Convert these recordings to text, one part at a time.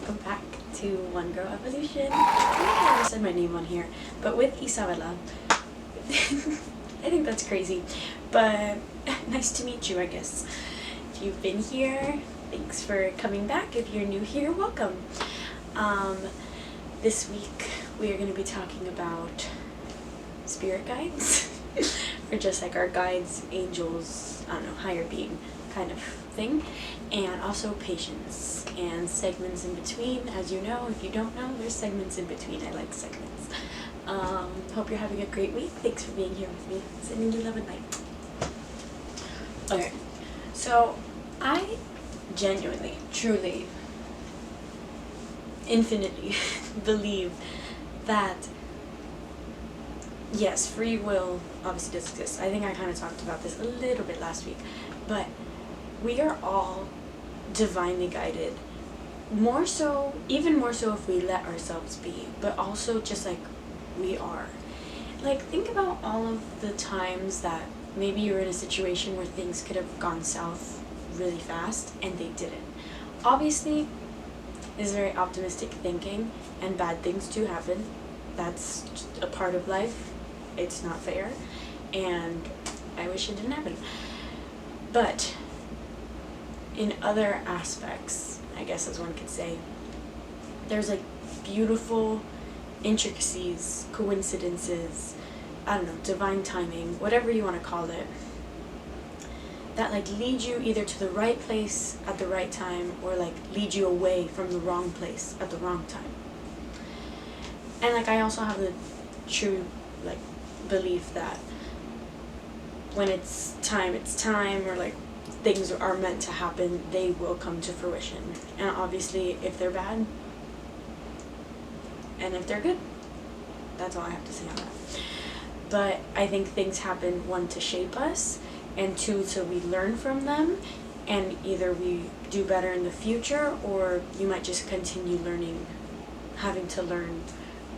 welcome back to One Girl Evolution. I never said my name on here, but with Isabella. I think that's crazy, but nice to meet you, I guess. If you've been here, thanks for coming back. If you're new here, welcome. This week we are going to be talking about spirit guides, or just like our guides, angels, I don't know, higher being kind of thing, and also patience and segments in between. As you know, if you don't know, there's segments in between. I like segments. Hope you're having a great week. Thanks for being here with me. Sending you love and light. Okay, so I genuinely, truly, infinitely believe that yes, free will obviously does exist. I think I kind of talked about this a little bit last week, but we are all divinely guided, more so, even more so if we let ourselves be, but also just like we are. Like, think about all of the times that maybe you're in a situation where things could have gone south really fast and they didn't. Obviously, this is very optimistic thinking, and bad things do happen. That's just a part of life. It's not fair, and I wish it didn't happen. But in other aspects, I guess as one could say, there's like beautiful intricacies, coincidences, I don't know, divine timing, whatever you want to call it, that like lead you either to the right place at the right time or like lead you away from the wrong place at the wrong time. And like I also have the true like belief that when it's time, or like things are meant to happen, they will come to fruition. And obviously if they're bad and if they're good, that's all I have to say on that. But I think things happen, one, to shape us, and two, so we learn from them, and either we do better in the future, or you might just continue learning, having to learn,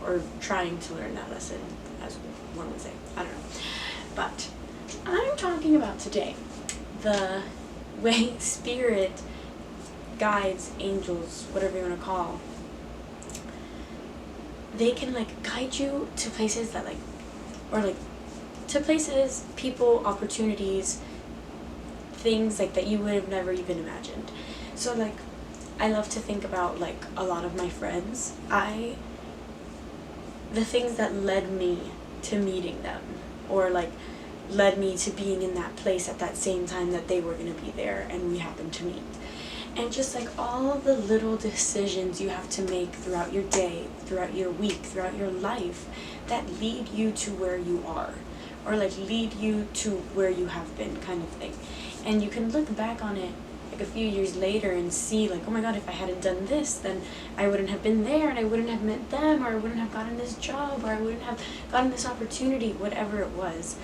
or trying to learn that lesson, as one would say. I don't know. But I'm talking about today the way spirit, guides, angels, whatever you want to call, they can like guide you to places that like, or like to places, people, opportunities, things like that you would have never even imagined. So like I love to think about like a lot of my friends, the things that led me to meeting them, or like led me to being in that place at that same time that they were going to be there and we happened to meet. And just like all of the little decisions you have to make throughout your day, throughout your week, throughout your life, that lead you to where you are, or like lead you to where you have been, kind of thing. And you can look back on it like a few years later and see like, oh my god, if I hadn't done this, then I wouldn't have been there, and I wouldn't have met them, or I wouldn't have gotten this job, or I wouldn't have gotten this opportunity, whatever it was.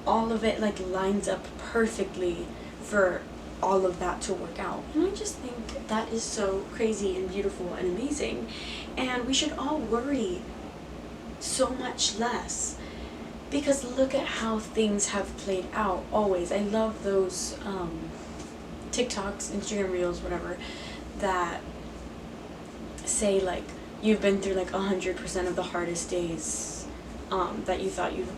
All of it like lines up perfectly for all of that to work out. And I just think that is so crazy and beautiful and amazing. And we should all worry so much less, because look at how things have played out always. I love those TikToks, Instagram Reels, whatever, that say like you've been through like 100% of the hardest days that you thought you'd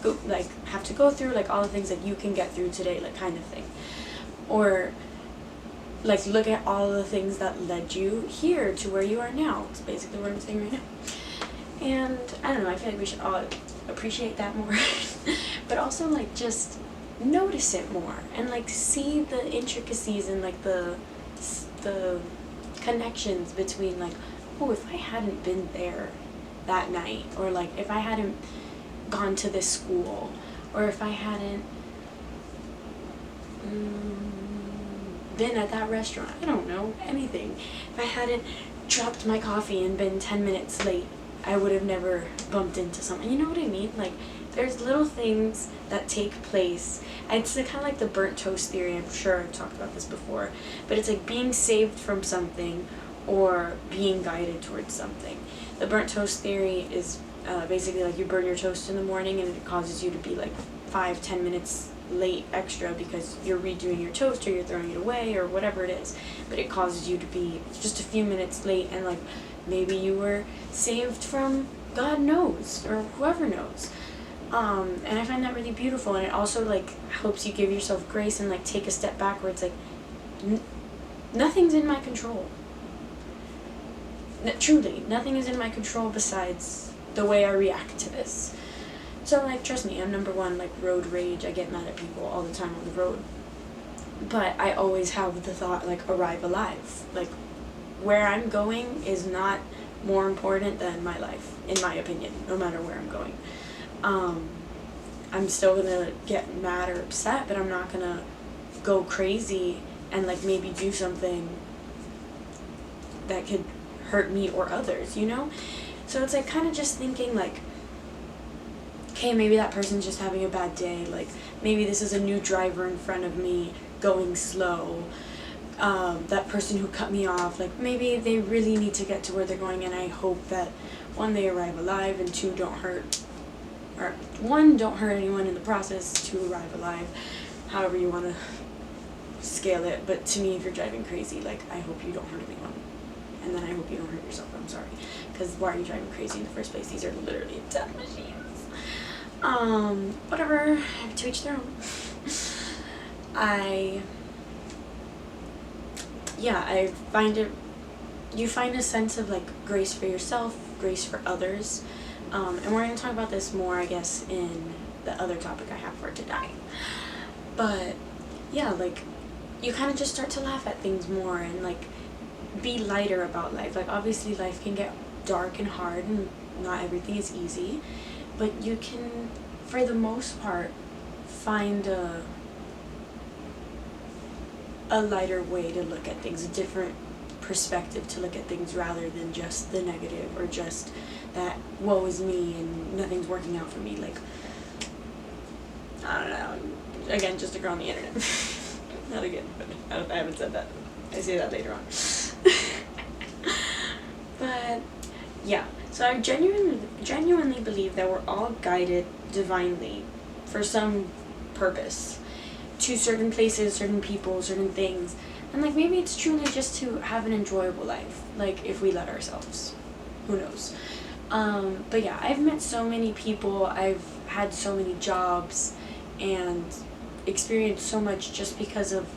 have to go through, like all the things that you can get through today, like kind of thing. Or like look at all the things that led you here to where you are now. It's basically what I'm saying right now. And I don't know, I feel like we should all appreciate that more but also like just notice it more, and like see the intricacies and like the connections between like, oh, if I hadn't been there that night, or like if I hadn't gone to this school, or if I hadn't been at that restaurant, I don't know, anything. If I hadn't dropped my coffee and been 10 minutes late, I would have never bumped into someone. You know what I mean? Like, there's little things that take place. It's kind of like the burnt toast theory. I'm sure I've talked about this before. But it's like being saved from something or being guided towards something. The burnt toast theory is basically like you burn your toast in the morning and it causes you to be like 5-10 minutes late extra because you're redoing your toast or you're throwing it away or whatever it is, but it causes you to be just a few minutes late, and like maybe you were saved from God knows or whoever knows. And I find that really beautiful, and it also like helps you give yourself grace and like take a step backwards. Like nothing's in my control. Truly, nothing is in my control besides the way I react to this. So like, trust me, I'm number one, like road rage. I get mad at people all the time on the road, but I always have the thought like arrive alive. Like where I'm going is not more important than my life, in my opinion, no matter where I'm going. I'm still gonna get mad or upset, but I'm not gonna go crazy and like maybe do something that could hurt me or others, you know? So it's like kind of just thinking like, okay, maybe that person's just having a bad day, like maybe this is a new driver in front of me going slow, that person who cut me off, like maybe they really need to get to where they're going, and I hope that one, they arrive alive, and two, don't hurt anyone in the process, two, arrive alive, however you want to scale it. But to me, if you're driving crazy, like I hope you don't hurt anyone, and then I hope you don't hurt yourself. I'm sorry, because why are you driving crazy in the first place? These are literally death machines. Whatever, to each their own. I find a sense of like grace for yourself, grace for others, and we're going to talk about this more, I guess, in the other topic I have for today. But yeah, like you kind of just start to laugh at things more and like be lighter about life. Like obviously life can get dark and hard and not everything is easy, but you can, for the most part, find a lighter way to look at things, a different perspective to look at things, rather than just the negative or just that woe is me and nothing's working out for me. Like, I don't know, again, just a girl on the internet. Not again, but I haven't said that. I say that later on. But yeah, so I genuinely believe that we're all guided divinely for some purpose to certain places, certain people, certain things. And like maybe it's truly just to have an enjoyable life, like if we let ourselves. Who knows? But yeah, I've met so many people, I've had so many jobs and experienced so much just because of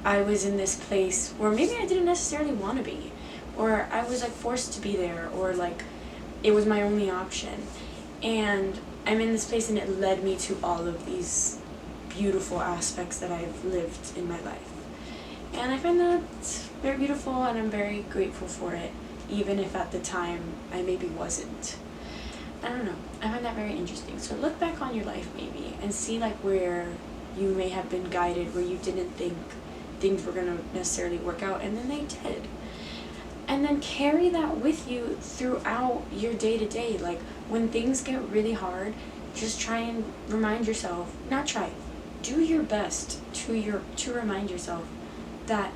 I was in this place where maybe I didn't necessarily want to be, or I was like forced to be there, or like it was my only option. And I'm in this place and it led me to all of these beautiful aspects that I've lived in my life. And I find that very beautiful, and I'm very grateful for it, even if at the time I maybe wasn't. I don't know. I find that very interesting. So look back on your life maybe and see like where you may have been guided, where you didn't think things were going to necessarily work out, and then they did. And then carry that with you throughout your day-to-day. Like when things get really hard, just try and remind yourself, do your best to remind yourself that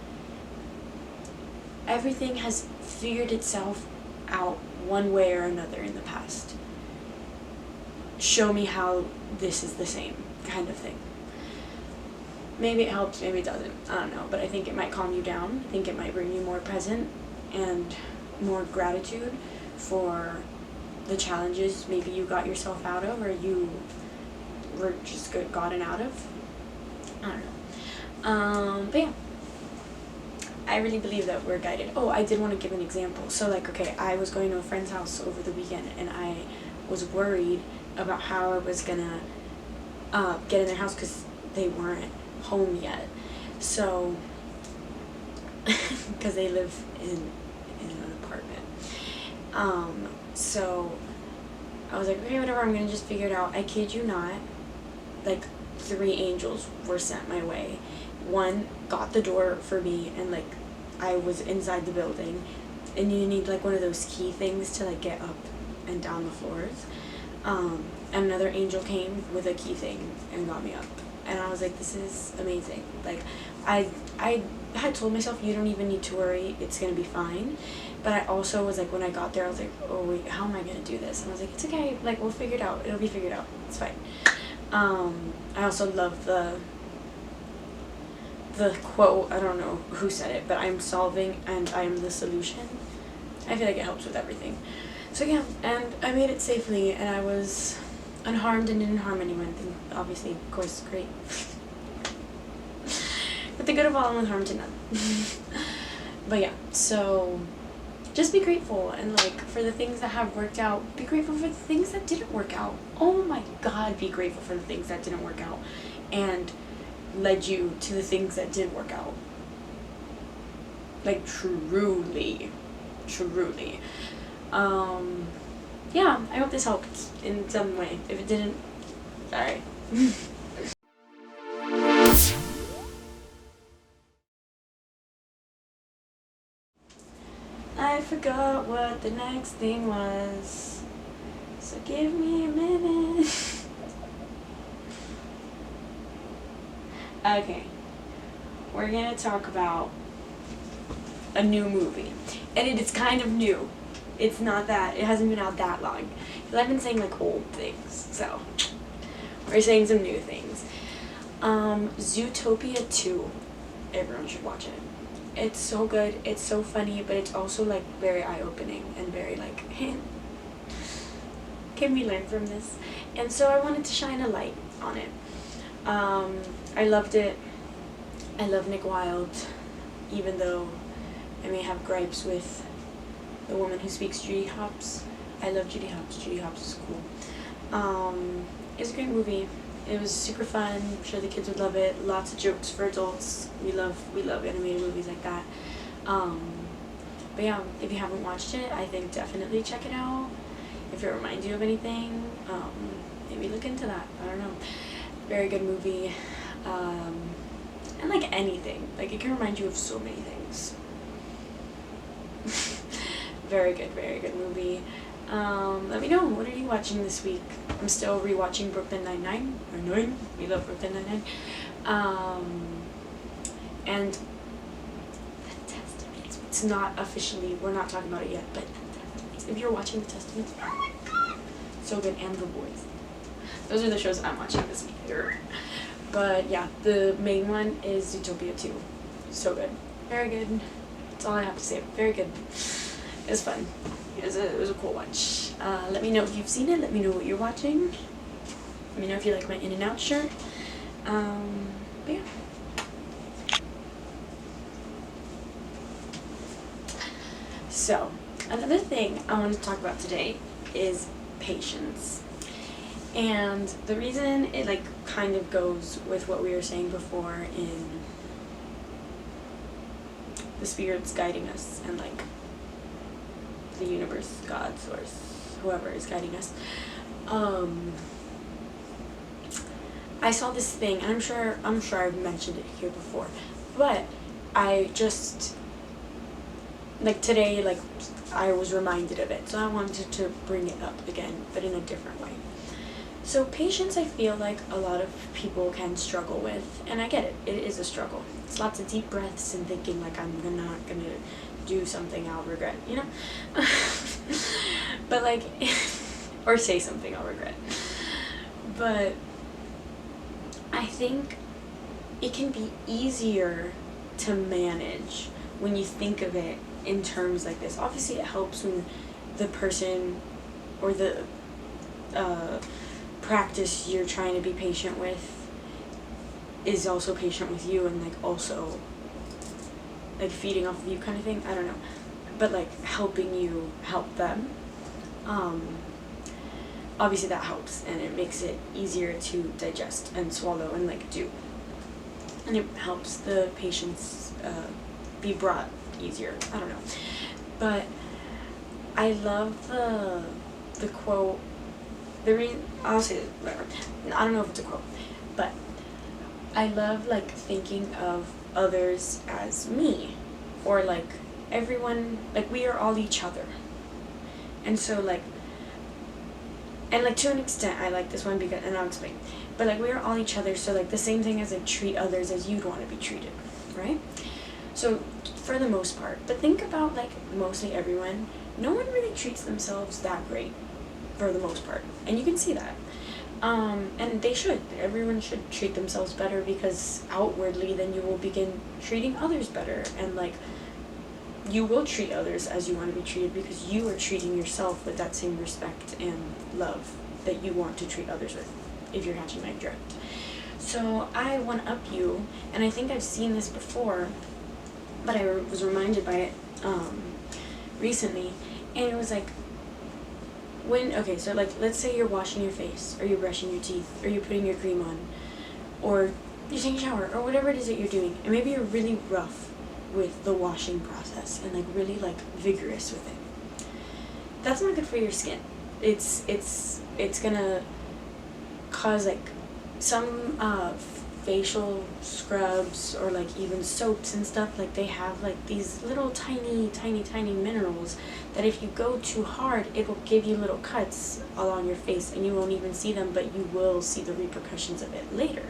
everything has figured itself out one way or another in the past. Show me how this is the same kind of thing. Maybe it helps, maybe it doesn't. I don't know, but I think it might calm you down. I think it might bring you more present and more gratitude for the challenges maybe you got yourself out of, or you were just gotten out of. I don't know. But yeah, I really believe that we're guided. Oh, I did want to give an example. So like, okay, I was going to a friend's house over the weekend, and I was worried about how I was gonna get in their house because they weren't home yet. So, because they live in an apartment. So I was like, okay, whatever, I'm gonna just figure it out. I kid you not, like 3 angels were sent my way. One got the door for me, and like I was inside the building, and you need like one of those key things to like get up and down the floors. And another angel came with a key thing and got me up, and I was like, this is amazing. Like I had told myself, you don't even need to worry, it's gonna be fine. But I also was like, when I got there, I was like, oh wait, how am I gonna do this? And I was like, it's okay, like we'll figure it out, it'll be figured out, it's fine. I also love the quote, I don't know who said it, but I'm solving and I am the solution. I feel like it helps with everything. So yeah, and I made it safely, and I was unharmed and didn't harm anyone. And obviously, of course, great. But the good of all and with harm to none. But yeah, so just be grateful, and like for the things that have worked out, be grateful for the things that didn't work out. Oh my God, be grateful for the things that didn't work out and led you to the things that did work out. Like truly. Yeah, I hope this helped in some way. If it didn't, sorry. I forgot what the next thing was, so give me a minute. Okay, we're gonna talk about a new movie, and it is kind of new. It hasn't been out that long, because I've been saying like old things, so we're saying some new things. Zootopia 2, everyone should watch it. It's so good, it's so funny, but it's also like very eye-opening and very like, can we learn from this? And so I wanted to shine a light on it. I loved it. I love Nick Wilde, even though I may have gripes with the woman who speaks Judy Hopps. I love Judy Hopps. Judy Hopps is cool. It's a great movie. It was super fun. I'm sure the kids would love it. Lots of jokes for adults. We love animated movies like that. But yeah, if you haven't watched it, I think definitely check it out. If it reminds you of anything, maybe look into that. I don't know. Very good movie. And like anything, like it can remind you of so many things. Very good movie. Let me know, what are you watching this week? I'm still rewatching Brooklyn Nine-Nine. We love Brooklyn Nine-Nine. And The Testaments. It's not officially, we're not talking about it yet, but if you're watching The Testaments, oh my God, so good. And The Boys. Those are the shows I'm watching this week. But yeah, the main one is Zootopia 2. So good. Very good. That's all I have to say. Very good. It was fun. It was a cool watch. Let me know if you've seen it. Let me know what you're watching. Let me know if you like my In and Out shirt. But yeah. So, another thing I want to talk about today is patience. And the reason it like kind of goes with what we were saying before in the spirits guiding us and like the universe, God, source, whoever is guiding us. I saw this thing, and I'm sure I've mentioned it here before, but I just like today, like I was reminded of it, so I wanted to bring it up again, but in a different way. So patience, I feel like a lot of people can struggle with, and I get it. It is a struggle. It's lots of deep breaths and thinking like I'm not gonna do something I'll regret, you know? But like, or say something I'll regret. But I think it can be easier to manage when you think of it in terms like this. Obviously it helps when the person or the practice you're trying to be patient with is also patient with you and like also like feeding off of you kind of thing. I don't know, but like helping you help them. Obviously that helps, and it makes it easier to digest and swallow and like do, and it helps the patients be brought easier. I don't know, but I love the quote. I'll say it, whatever. I don't know if it's a quote, but I love like thinking of others as me, or like everyone, like we are all each other. And so like, and like to an extent I like this one because, and I'll explain, but like we are all each other, so like the same thing as like treat others as you'd want to be treated, right? So for the most part, but think about like mostly everyone, no one really treats themselves that great for the most part, and you can see that. And they should. Everyone should treat themselves better, because outwardly then you will begin treating others better, and like you will treat others as you want to be treated, because you are treating yourself with that same respect and love that you want to treat others with, if you're catching my drift. So I one up you, and I think I've seen this before, but I was reminded by it recently, and it was like, okay, so like, let's say you're washing your face, or you're brushing your teeth, or you're putting your cream on, or you're taking a shower, or whatever it is that you're doing, and maybe you're really rough with the washing process, and like really like vigorous with it. That's not good for your skin. It's gonna cause like some facial scrubs, or like even soaps and stuff, like they have like these little tiny minerals that if you go too hard, it will give you little cuts along your face, and you won't even see them, but you will see the repercussions of it later.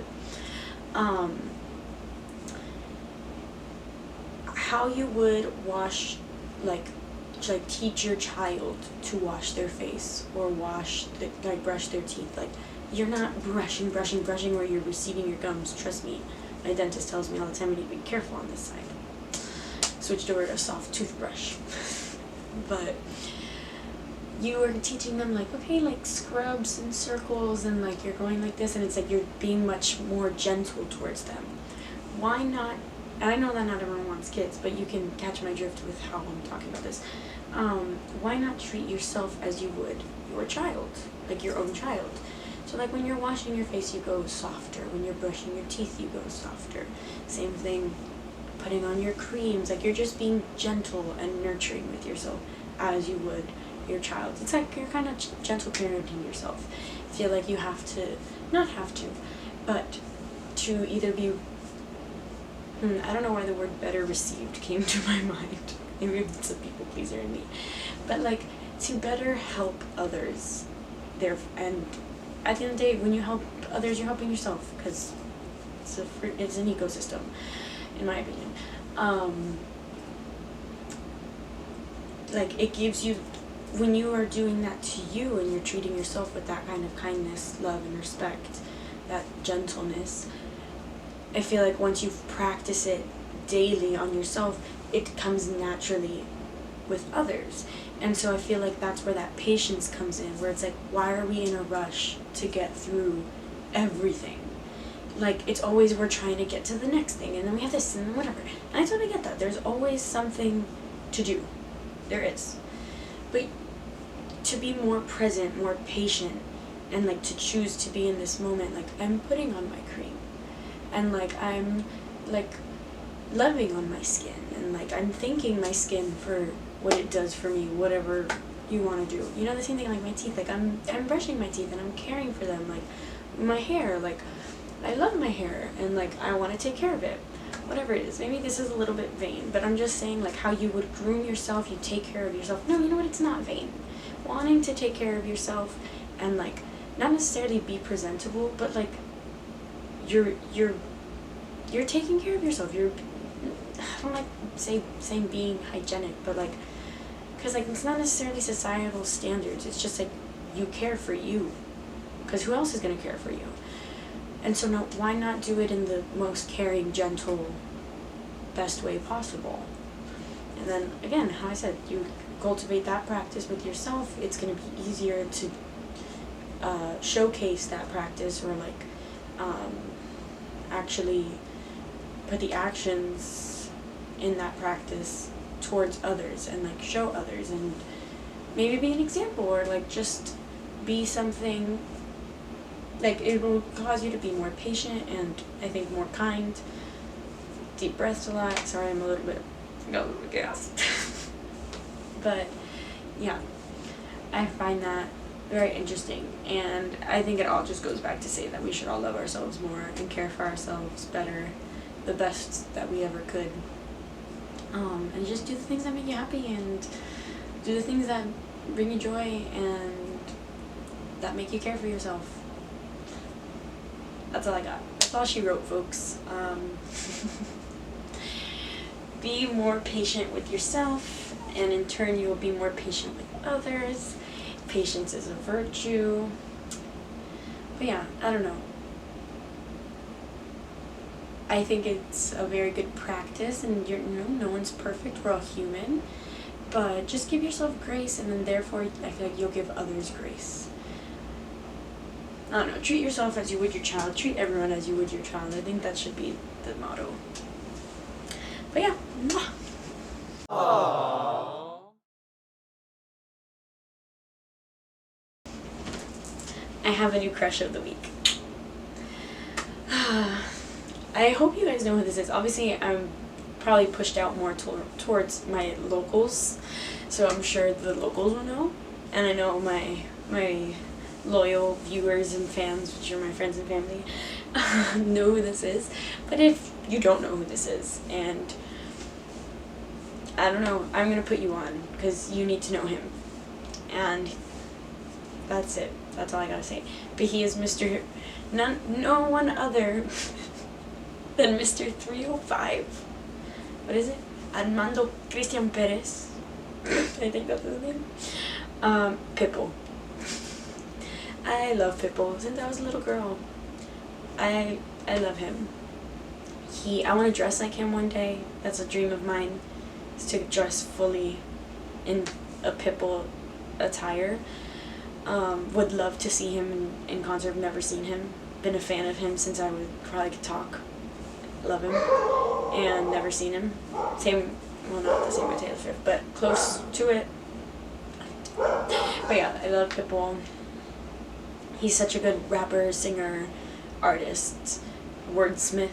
How you would wash, like teach your child to wash their face, or brush their teeth, like, you're not brushing where you're receiving your gums. Trust me, my dentist tells me all the time I need to be careful on this side. Switched over to a soft toothbrush. But you are teaching them, like, okay, like scrubs and circles, and like you're going like this, and it's like you're being much more gentle towards them. Why not? And I know that not everyone wants kids, but you can catch my drift with how I'm talking about this. Why not treat yourself as you would your child, like your own child? So like when you're washing your face, you go softer. When you're brushing your teeth, you go softer. Same thing, putting on your creams. Like you're just being gentle and nurturing with yourself as you would your child. It's like you're kind of gentle parenting yourself. Feel like you have to, not have to, but to either be, I don't know why the word better received came to my mind. Maybe it's a people pleaser in me. But like to better help others there, and at the end of the day, when you help others, you're helping yourself, because it's an ecosystem, in my opinion. Like it gives you, when you are doing that to you, and you're treating yourself with that kind of kindness, love, and respect, that gentleness, I feel like once you practice it daily on yourself, it comes naturally with others. And so I feel like that's where that patience comes in, where it's like, why are we in a rush to get through everything? Like, it's always we're trying to get to the next thing, and then we have this, and then whatever. And I totally get that. There's always something to do. There is. But to be more present, more patient, and like to choose to be in this moment, like I'm putting on my cream, and like I'm like loving on my skin, and like I'm thanking my skin for what it does for me, whatever you want to do. You know, the same thing like my teeth, like I'm brushing my teeth and I'm caring for them. Like my hair, like I love my hair, and like I want to take care of it, whatever it is. Maybe this is a little bit vain, but I'm just saying like how you would groom yourself, you take care of yourself. No, you know what, it's not vain. Wanting to take care of yourself and like not necessarily be presentable, but like you're taking care of yourself. I don't like saying being hygienic, but like, because like it's not necessarily societal standards, it's just like you care for you, because who else is going to care for you? And so no, why not do it in the most caring, gentle, best way possible? And then again, how I said, you cultivate that practice with yourself, it's going to be easier to showcase that practice, or like actually put the actions in that practice towards others, and like show others, and maybe be an example, or like just be something. Like it will cause you to be more patient, and I think more kind. Deep breaths a lot. Sorry, I got a little bit gassed. But yeah, I find that very interesting, and I think it all just goes back to say that we should all love ourselves more and care for ourselves better, the best that we ever could. And just do the things that make you happy, and do the things that bring you joy, and that make you care for yourself. That's all I got. That's all she wrote, folks. Be more patient with yourself, and in turn you will be more patient with others. Patience is a virtue. But yeah, I don't know. I think it's a very good practice, and no one's perfect. We're all human, but just give yourself grace, and then therefore I feel like you'll give others grace. I don't know. Treat yourself as you would your child. Treat everyone as you would your child. I think that should be the motto. But yeah. Aww. I have a new crush of the week. I hope you guys know who this is. Obviously, I'm probably pushed out more towards my locals, so I'm sure the locals will know. And I know my loyal viewers and fans, which are my friends and family, know who this is. But if you don't know who this is, and I don't know, I'm going to put you on, because you need to know him. And that's it. That's all I gotta say. But he is no one other than Mr. 305. What is it? Armando Christian Perez. I think that's his name. Pitbull. I love Pitbull since I was a little girl. I love him. I want to dress like him one day. That's a dream of mine, is to dress fully in a Pitbull attire. Would love to see him in concert. I've never seen him. Been a fan of him since I probably could talk. Love him. And never seen him. Not the same with Taylor Swift, but close to it. But yeah, I love Pitbull. He's such a good rapper, singer, artist, wordsmith.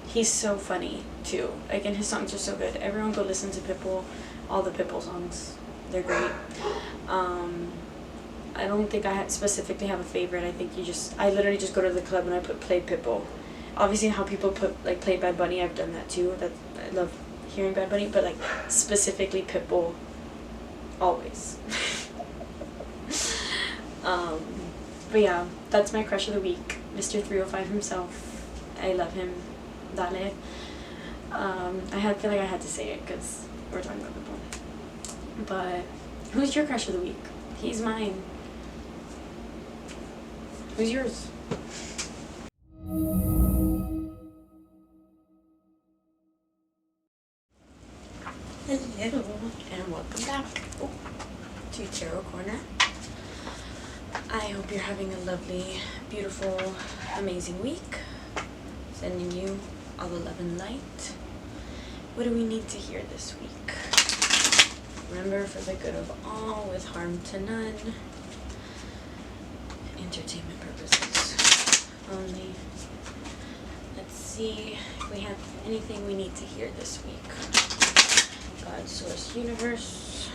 He's so funny too. Like, and his songs are so good. Everyone go listen to Pitbull. All the Pitbull songs. They're great. I don't think I specifically have a favorite. I think I literally just go to the club and I play Pitbull. Obviously how people play Bad Bunny, I've done that too. I love hearing Bad Bunny, but like specifically Pitbull, always. But yeah, that's my crush of the week, Mr. 305 himself. I love him. Dale. I feel like I had to say it because we're talking about Pitbull. But who's your crush of the week? He's mine. Who's yours? Hello, and welcome back to Tarot Corner. I hope you're having a lovely, beautiful, amazing week. Sending you all the love and light. What do we need to hear this week? Remember, for the good of all, with harm to none. Entertainment purposes only. Let's see if we have anything we need to hear this week. God, Source, Universe.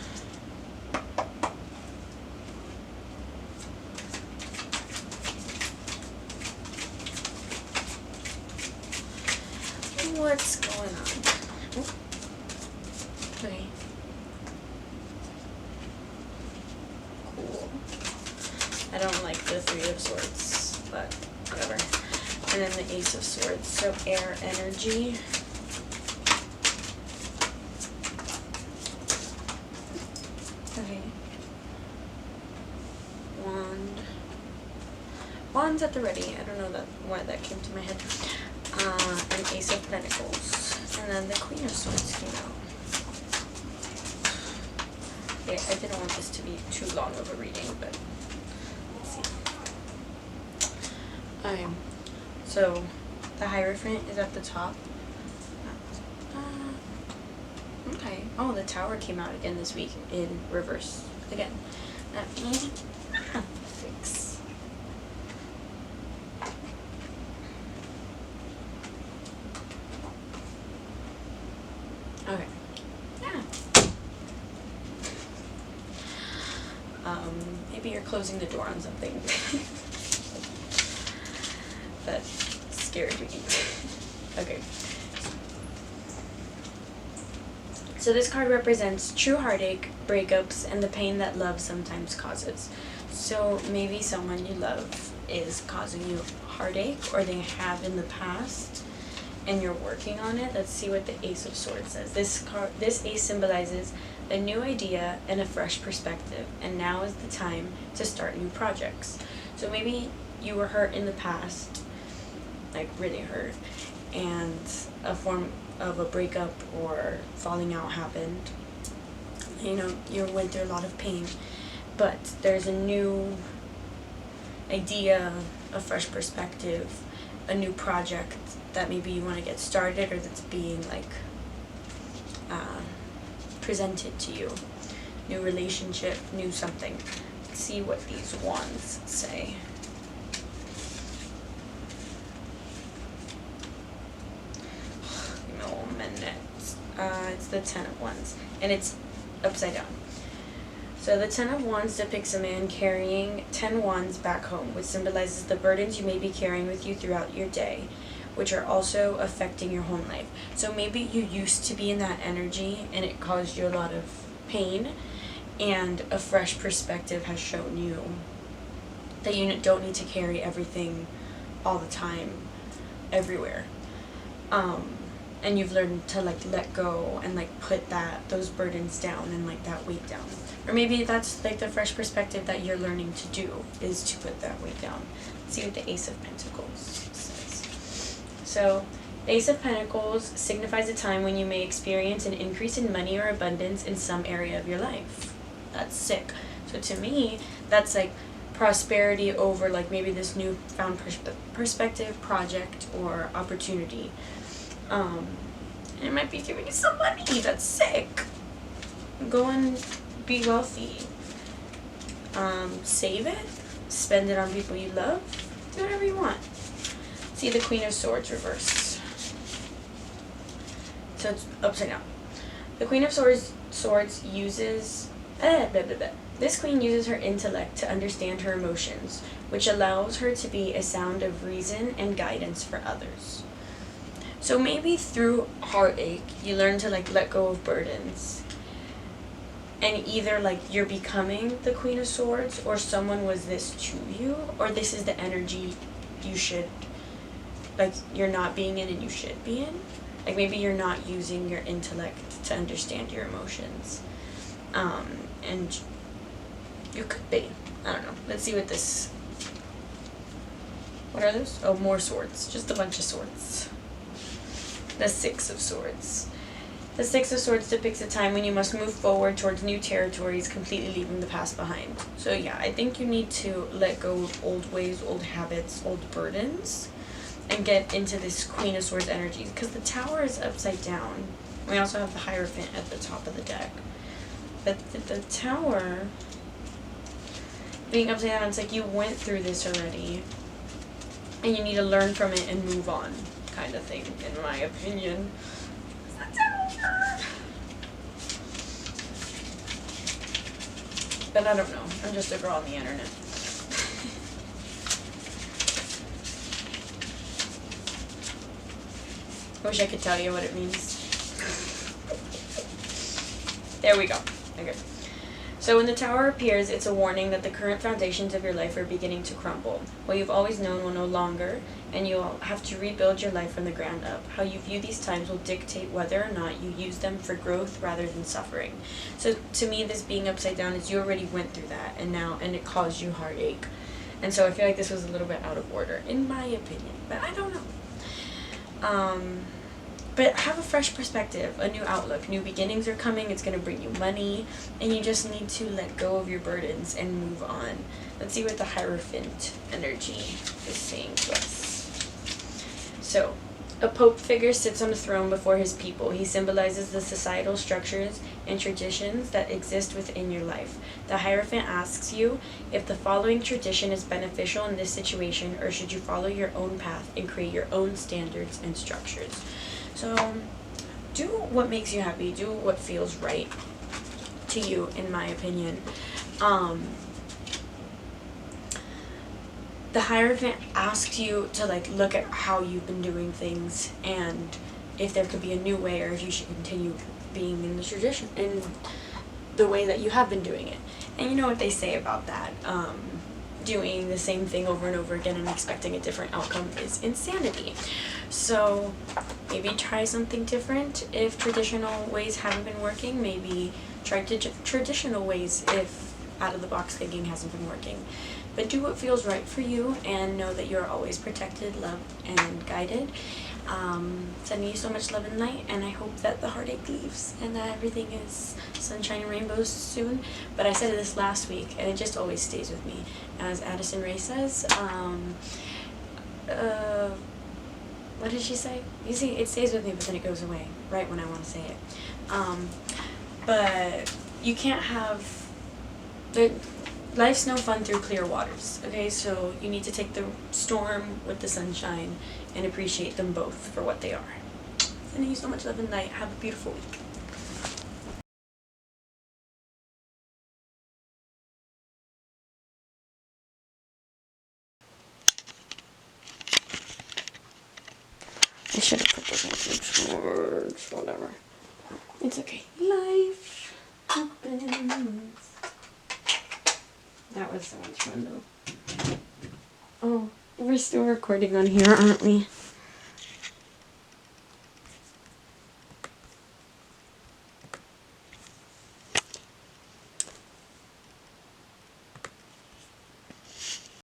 What's going on? Oh. Okay. Cool. I don't like the Three of Swords, but whatever. And then the Ace of Swords, so air energy. Okay. Wand. Wand's at the ready. I don't know why that came to my head. An Ace of Pentacles. And then the Queen of Swords came out. Okay, I didn't want this to be too long of a reading, but let's see. So the Hierophant is at the top. Okay. Oh, the Tower came out again this week in reverse again. That means fix. Okay. Yeah. Maybe you're closing the door on something. That scared me. Okay. So this card represents true heartache, breakups, and the pain that love sometimes causes. So maybe someone you love is causing you heartache, or they have in the past, and you're working on it. Let's see what the Ace of Swords says. This ace symbolizes a new idea and a fresh perspective, and now is the time to start new projects. So maybe you were hurt in the past, like really hurt, and a form of a breakup or falling out happened. You know, you went through a lot of pain, but there's a new idea, a fresh perspective, a new project that maybe you want to get started, or that's being like presented to you. New relationship, new something. Let's see what these wands say. Give me a minute. It's the Ten of Wands, and it's upside down. So the Ten of Wands depicts a man carrying 10 wands back home, which symbolizes the burdens you may be carrying with you throughout your day, which are also affecting your home life. So maybe you used to be in that energy and it caused you a lot of pain, and a fresh perspective has shown you that you don't need to carry everything all the time, everywhere. And you've learned to like let go and like put those burdens down and like that weight down. Or maybe that's like the fresh perspective that you're learning to do, is to put that weight down. Let's see what the Ace of Pentacles says. So, the Ace of Pentacles signifies a time when you may experience an increase in money or abundance in some area of your life. That's sick. So to me, that's like prosperity over like maybe this newfound perspective, project, or opportunity. And it might be giving you some money. That's sick. Go and be wealthy. Save it. Spend it on people you love. Do whatever you want. See the Queen of Swords reversed. So it's upside down. The Queen of Swords uses... This queen uses her intellect to understand her emotions, which allows her to be a sound of reason and guidance for others. So maybe through heartache, you learn to like let go of burdens. And either like you're becoming the Queen of Swords, or someone was this to you, or this is the energy you should, like you're not being in and you should be in. Like maybe you're not using your intellect to understand your emotions. And you could be. I don't know. Let's see what this... What are those? Oh, more swords. Just a bunch of swords. The Six of Swords. The Six of Swords depicts a time when you must move forward towards new territories, completely leaving the past behind. So yeah, I think you need to let go of old ways, old habits, old burdens, and get into this Queen of Swords energy. Because the Tower is upside down. We also have the Hierophant at the top of the deck. But the Tower being upside down, it's like you went through this already, and you need to learn from it and move on, kind of thing, in my opinion. But I don't know. I'm just a girl on the internet. I wish I could tell you what it means. There we go. Okay. So when the Tower appears, it's a warning that the current foundations of your life are beginning to crumble. What you've always known will no longer, and you'll have to rebuild your life from the ground up. How you view these times will dictate whether or not you use them for growth rather than suffering. So to me, this being upside down is you already went through that, and it caused you heartache. And so I feel like this was a little bit out of order, in my opinion. But I don't know. But have a fresh perspective, a new outlook. New beginnings are coming. It's going to bring you money. And you just need to let go of your burdens and move on. Let's see what the Hierophant energy is saying to us. So, a pope figure sits on a throne before his people. He symbolizes the societal structures and traditions that exist within your life. The Hierophant asks you if the following tradition is beneficial in this situation, or should you follow your own path and create your own standards and structures. So, do what makes you happy. Do what feels right to you, in my opinion. The Hierophant asks you to like look at how you've been doing things, and if there could be a new way, or if you should continue being in the tradition, in the way that you have been doing it. And you know what they say about that. Doing the same thing over and over again and expecting a different outcome is insanity. So maybe try something different if traditional ways haven't been working. Maybe try traditional ways if out of the box thinking hasn't been working. but do what feels right for you and know that you're always protected, loved, and guided. Sending you so much love and light, and I hope that the heartache leaves and that everything is sunshine and rainbows soon. But I said this last week, and it just always stays with me. As Addison Rae says, what did she say? You see, it stays with me, but then it goes away right when I want to say it. But you can't have... life's no fun through clear waters, okay? So you need to take the storm with the sunshine and appreciate them both for what they are. Sending you so much love and light. Have a beautiful week. I should have put this in shorts, whatever. It's okay. Life happens. That was so much fun though. Oh, we're still recording on here, aren't we?